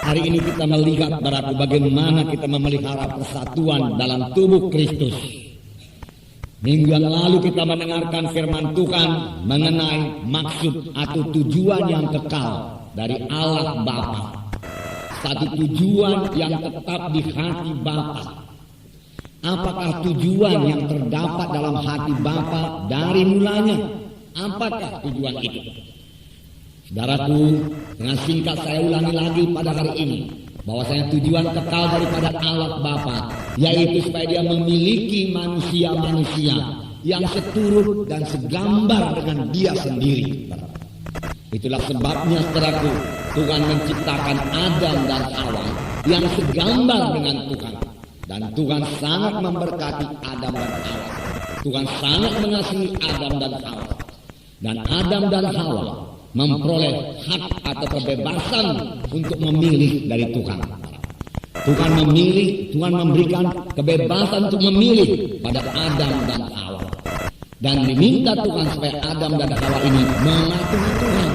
Hari ini kita melihat bagaimana kita memelihara persatuan dalam tubuh Kristus. Minggu yang lalu kita mendengarkan firman Tuhan mengenai maksud atau tujuan yang kekal dari Allah Bapa. Satu tujuan yang tetap di hati Bapa. Apakah tujuan yang terdapat dalam hati Bapa dari mulanya? Apakah tujuan itu? Saudaraku, dengan singkat saya ulangi lagi pada hari ini, bahwasanya tujuan kekal daripada Allah Bapa, yaitu supaya Dia memiliki manusia-manusia yang seturut dan segambar dengan Dia sendiri. Itulah sebabnya, saudaraku, Tuhan menciptakan Adam dan Hawa yang segambar dengan Tuhan. Dan Tuhan sangat memberkati Adam dan Hawa. Tuhan sangat mengasihi Adam dan Hawa. Dan Adam dan Hawa memperoleh hak atau kebebasan untuk memilih dari Tuhan. Tuhan memilih, Tuhan memberikan kebebasan untuk memilih pada Adam dan Hawa. Dan diminta Tuhan supaya Adam dan Hawa ini mematuhi Tuhan.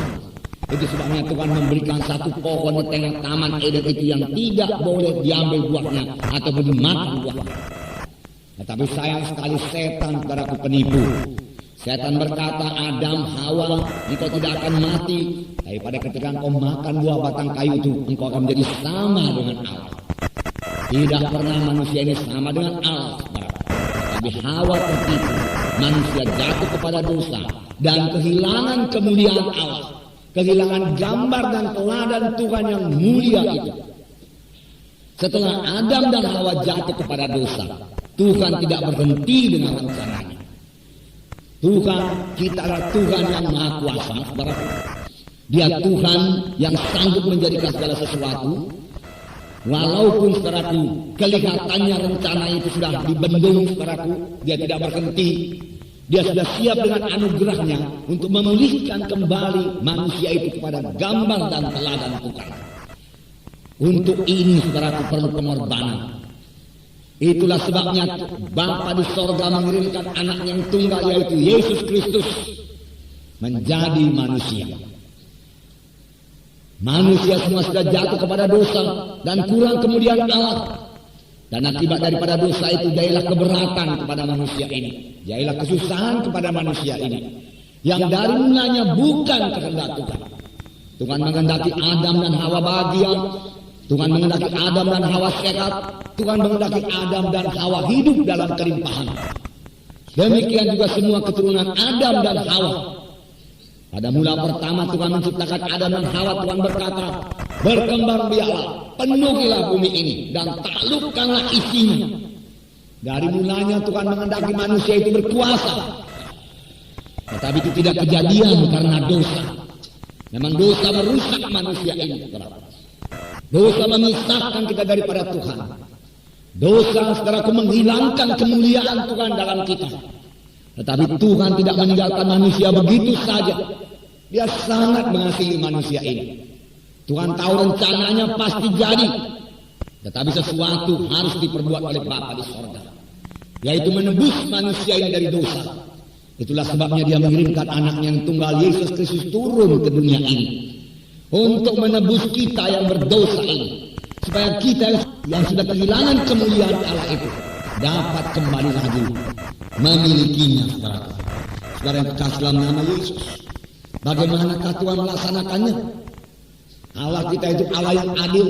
Itu sebabnya Tuhan memberikan satu pohon di tengah taman Eden itu yang tidak boleh diambil buahnya ataupun dimakan buahnya. Tetapi sayang sekali setan, saudaraku, penipu. Setan berkata, Adam, Hawa, engkau tidak akan mati. Daripada ketika engkau makan buah batang kayu itu, engkau akan menjadi sama dengan Allah. Tidak pernah manusia ini sama dengan Allah. Tapi Hawa tertipu. Manusia jatuh kepada dosa dan kehilangan kemuliaan Allah. Kehilangan gambar dan teladan Tuhan yang mulia itu. Setelah Adam dan Hawa jatuh kepada dosa, Tuhan tidak berhenti dengan rencananya. Tuhan, kita adalah Tuhan yang Maha Kuasa, saudaraku. Dia Tuhan yang sanggup menjadikan segala sesuatu. Walaupun, saudaraku, kelihatannya rencana itu sudah dibendung, saudaraku, Dia tidak berhenti. Dia sudah siap dengan anugerahnya untuk memulihkan kembali manusia itu kepada gambar dan teladan Tuhan. Untuk ini, saudaraku, perlu pengorbanan. Itulah sebabnya Bapa di sorga mengirimkan anaknya yang tunggal, yaitu Yesus Kristus, menjadi manusia. Manusia semua sudah jatuh kepada dosa dan kurang kemuliaan Allah. Dan akibat daripada dosa itu, jadilah keberatan kepada manusia ini. Jadilah kesusahan kepada manusia ini. Yang dari mulanya bukan kehendak Tuhan. Tuhan menghendaki Adam dan Hawa bahagia. Tuhan menghendaki Adam dan Hawa sehat. Tuhan menghendaki Adam dan Hawa hidup dalam kelimpahan. Demikian juga semua keturunan Adam dan Hawa. Pada mula pertama Tuhan menciptakan Adam dan Hawa, Tuhan berkata, berkembang biaklah, penuhilah bumi ini, dan taklukkanlah isinya. Dari mulanya Tuhan menghendaki manusia itu berkuasa. Tetapi itu tidak kejadian karena dosa. Memang dosa merusak manusia ini. Dosa memisahkan kita daripada Tuhan. Dosa, saudaraku, menghilangkan kemuliaan Tuhan dalam kita. Tetapi Tuhan tidak meninggalkan manusia begitu saja. Dia sangat mengasihi manusia ini. Tuhan tahu rencananya pasti jadi. Tetapi sesuatu harus diperbuat oleh Bapa di sorga, yaitu menebus manusia ini dari dosa. Itulah sebabnya Dia mengirimkan anaknya yang tunggal, Yesus Kristus, turun ke dunia ini untuk menebus kita yang berdosa ini, supaya kita yang sudah kehilangan kemuliaan Allah itu dapat kembali lagi memilikinya. Saudara yang kekasih dalam nama Yesus, bagaimanakah Tuhan melaksanakannya? Allah kita itu Allah yang adil,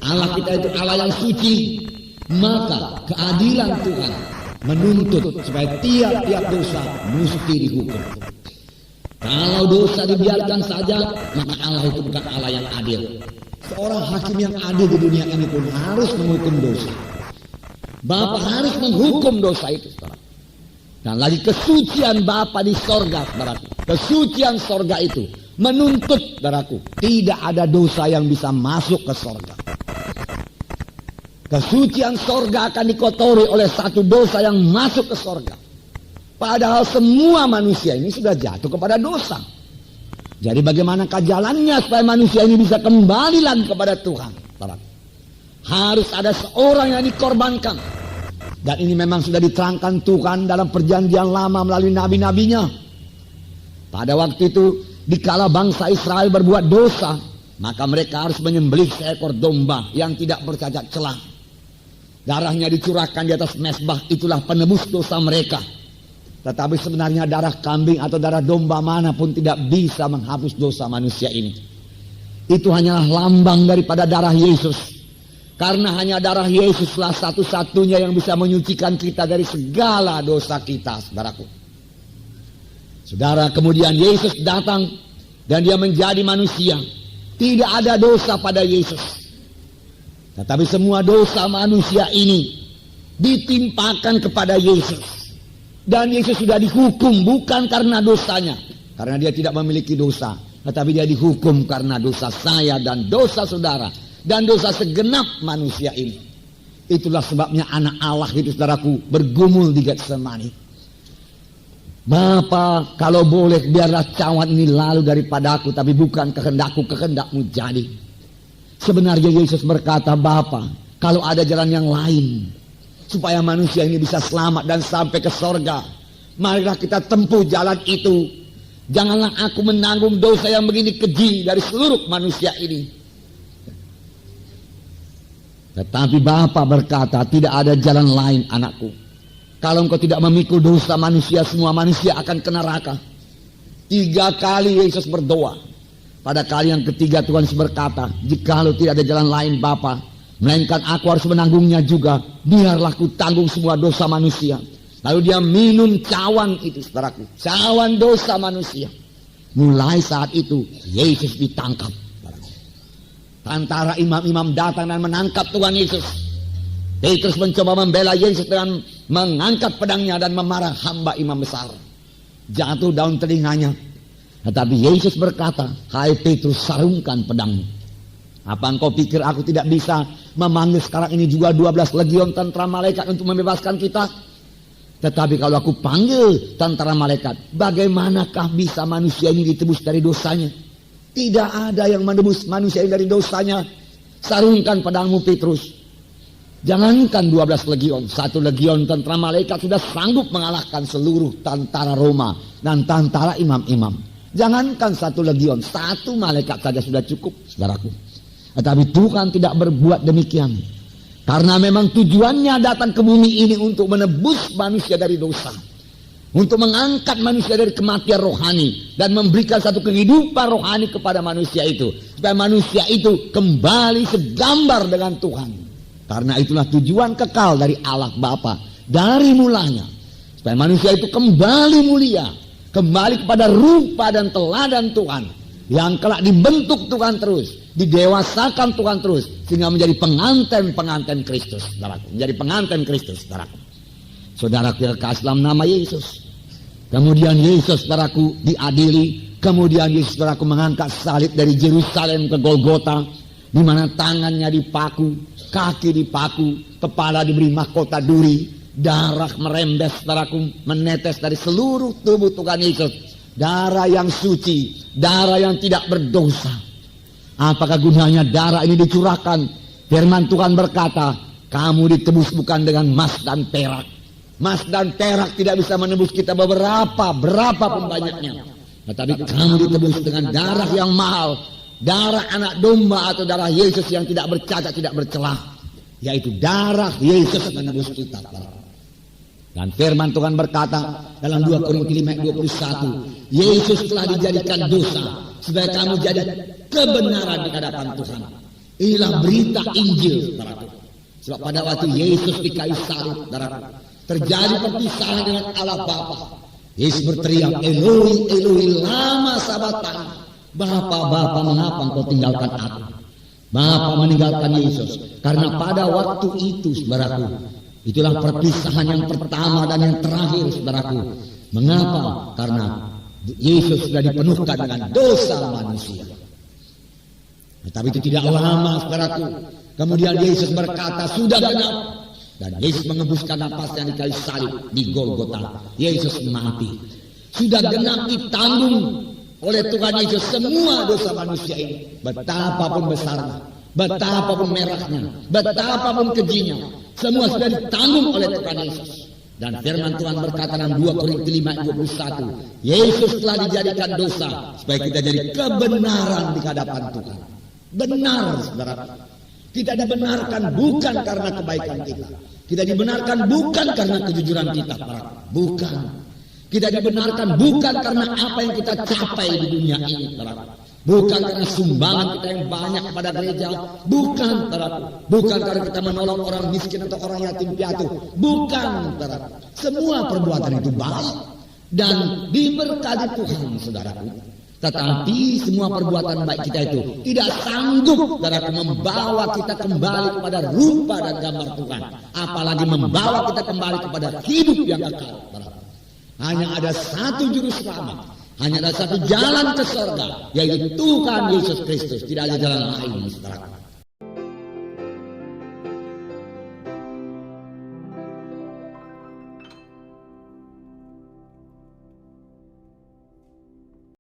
Allah kita itu Allah yang suci. Maka keadilan Tuhan menuntut supaya tiap-tiap dosa mesti dihukum. Kalau dosa dibiarkan saja, maka Allah itu bukan Allah yang adil. Seorang hakim yang adil di dunia ini pun harus menghukum dosa. Bapa harus menghukum dosa itu. Dan lagi kesucian Bapa di sorga, saudaraku. Kesucian sorga itu menuntut, saudaraku, tidak ada dosa yang bisa masuk ke sorga. Kesucian sorga akan dikotori oleh satu dosa yang masuk ke sorga. Padahal semua manusia ini sudah jatuh kepada dosa. Jadi bagaimanakah jalannya supaya manusia ini bisa kembali lagi kepada Tuhan? Harus ada seorang yang dikorbankan. Dan ini memang sudah diterangkan Tuhan dalam perjanjian lama melalui nabi-nabinya. Pada waktu itu, dikala bangsa Israel berbuat dosa, maka mereka harus menyembelih seekor domba yang tidak bercacat celah. Darahnya dicurahkan di atas mezbah, itulah penebus dosa mereka. Tetapi sebenarnya darah kambing atau darah domba manapun tidak bisa menghapus dosa manusia ini. Itu hanyalah lambang daripada darah Yesus. Karena hanya darah Yesuslah satu-satunya yang bisa menyucikan kita dari segala dosa kita, saudaraku. Saudara, kemudian Yesus datang dan dia menjadi manusia. Tidak ada dosa pada Yesus. Tetapi semua dosa manusia ini ditimpakan kepada Yesus. Dan Yesus sudah dihukum bukan karena dosanya. Karena dia tidak memiliki dosa. Tetapi dia dihukum karena dosa saya dan dosa saudara. Dan dosa segenap manusia ini. Itulah sebabnya anak Allah itu, saudaraku, bergumul di Getsemani. Bapa, kalau boleh biarlah cawan ini lalu daripadaku, tapi bukan kehendakku, kehendakmu jadi. Sebenarnya Yesus berkata, Bapa, kalau ada jalan yang lain supaya manusia ini bisa selamat dan sampai ke sorga, marilah kita tempuh jalan itu. Janganlah aku menanggung dosa yang begini keji dari seluruh manusia ini. Tetapi Bapa berkata, tidak ada jalan lain, anakku. Kalau engkau tidak memikul dosa manusia, semua manusia akan ke neraka. 3 kali Yesus berdoa. Pada kali yang ketiga Tuhan Yesus berkata, jikalau tidak ada jalan lain Bapa, melainkan aku harus menanggungnya juga, biarlah ku tanggung semua dosa manusia. Lalu dia minum cawan itu, saudaraku, cawan dosa manusia. Mulai saat itu Yesus ditangkap. Antara imam-imam datang dan menangkap Tuhan Yesus. Petrus mencoba membela Yesus dengan mengangkat pedangnya dan memarah hamba imam besar. Jatuh daun telinganya. Tetapi Yesus berkata, hai Petrus, sarungkan pedangmu. Apa engkau pikir aku tidak bisa memanggil sekarang ini juga 12 legion tentara malaikat untuk membebaskan kita? Tetapi kalau aku panggil tentara malaikat, bagaimanakah bisa manusia ini ditebus dari dosanya? Tidak ada yang menebus manusia dari dosanya. Sarungkan pedangmu, Petrus. Jangankan 12 legion, 1 legion tentara malaikat sudah sanggup mengalahkan seluruh tentara Roma dan tentara imam-imam. Jangankan 1 legion, 1 malaikat saja sudah cukup, saudaraku. Tetapi Tuhan tidak berbuat demikian. Karena memang tujuannya datang ke bumi ini untuk menebus manusia dari dosa. Untuk mengangkat manusia dari kematian rohani dan memberikan satu kehidupan rohani kepada manusia itu, supaya manusia itu kembali segambar dengan Tuhan. Karena itulah tujuan kekal dari Allah Bapa dari mulanya, supaya manusia itu kembali mulia, kembali kepada rupa dan teladan Tuhan yang kelak dibentuk Tuhan terus, didewasakan Tuhan terus, sehingga menjadi pengantin Kristus, menjadi pengantin Kristus, saudara kekasih dalam nama Yesus. Kemudian Yesus, saudaraku, diadili. Kemudian Yesus, saudaraku, mengangkat salib dari Yerusalem ke Golgota, di mana tangannya dipaku, kaki dipaku, kepala diberi mahkota duri, darah merembes, saudaraku, menetes dari seluruh tubuh Tuhan Yesus. Darah yang suci, darah yang tidak berdosa. Apakah gunanya darah ini dicurahkan? Firman Tuhan berkata, kamu ditebus bukan dengan emas dan perak. Emas dan perak tidak bisa menebus kita berapapun banyaknya. Tetapi kamu ditebus dengan darah yang mahal, darah anak domba atau darah Yesus yang tidak bercacat, tidak bercelah, yaitu darah Yesus menebus kita. Dan firman Tuhan berkata dalam 2 Korintus 5:21, Yesus telah dijadikan dosa supaya kamu jadi kebenaran di hadapan Tuhan. Inilah berita Injil, sebab pada waktu Yesus di kayu salib, terjadi perpisahan dengan Allah Bapa. Yesus berteriak, Eloi, Eloi, lama sabachthani. Bapa, mengapa engkau tinggalkan aku? Bapa meninggalkan Yesus karena pada waktu itu, saudaraku, itulah perpisahan yang pertama dan yang terakhir, saudaraku. Mengapa? Karena Yesus sudah dipenuhkan dengan dosa manusia. Tetapi itu tidak lama, saudaraku. Kemudian Yesus berkata, sudah genap. Dan Yesus mengembuskan napasnya di kayu salib di Golgota. Yesus mati. Sudah genap ditanggung oleh Tuhan Yesus semua dosa manusia ini. Betapapun besarnya, betapapun merahnya, betapapun kejinya, semua sudah ditanggung oleh Tuhan Yesus. Dan firman Tuhan berkata dalam 2 Korintus 5:21, Yesus telah dijadikan dosa supaya kita jadi kebenaran di hadapan Tuhan. Benar, saudara. Kita dibenarkan bukan karena kebaikan kita. Kita dibenarkan bukan karena kejujuran kita, bukan. Kita dibenarkan bukan karena apa yang kita capai di dunia ini, bukan karena sumbangan kita yang banyak kepada gereja, bukan, bukan karena kita menolong orang miskin atau orang yatim piatu, bukan, semua perbuatan itu baik dan diberkati Tuhan, saudaraku. Tetapi semua perbuatan baik kita itu tidak sanggup, saudaraku, membawa kita kembali kepada rupa dan gambar Tuhan, apalagi membawa kita kembali kepada hidup yang kekal. Hanya ada satu juru selamat, hanya ada satu jalan ke surga, yaitu Tuhan Yesus Kristus. Tidak ada jalan lain, saudara.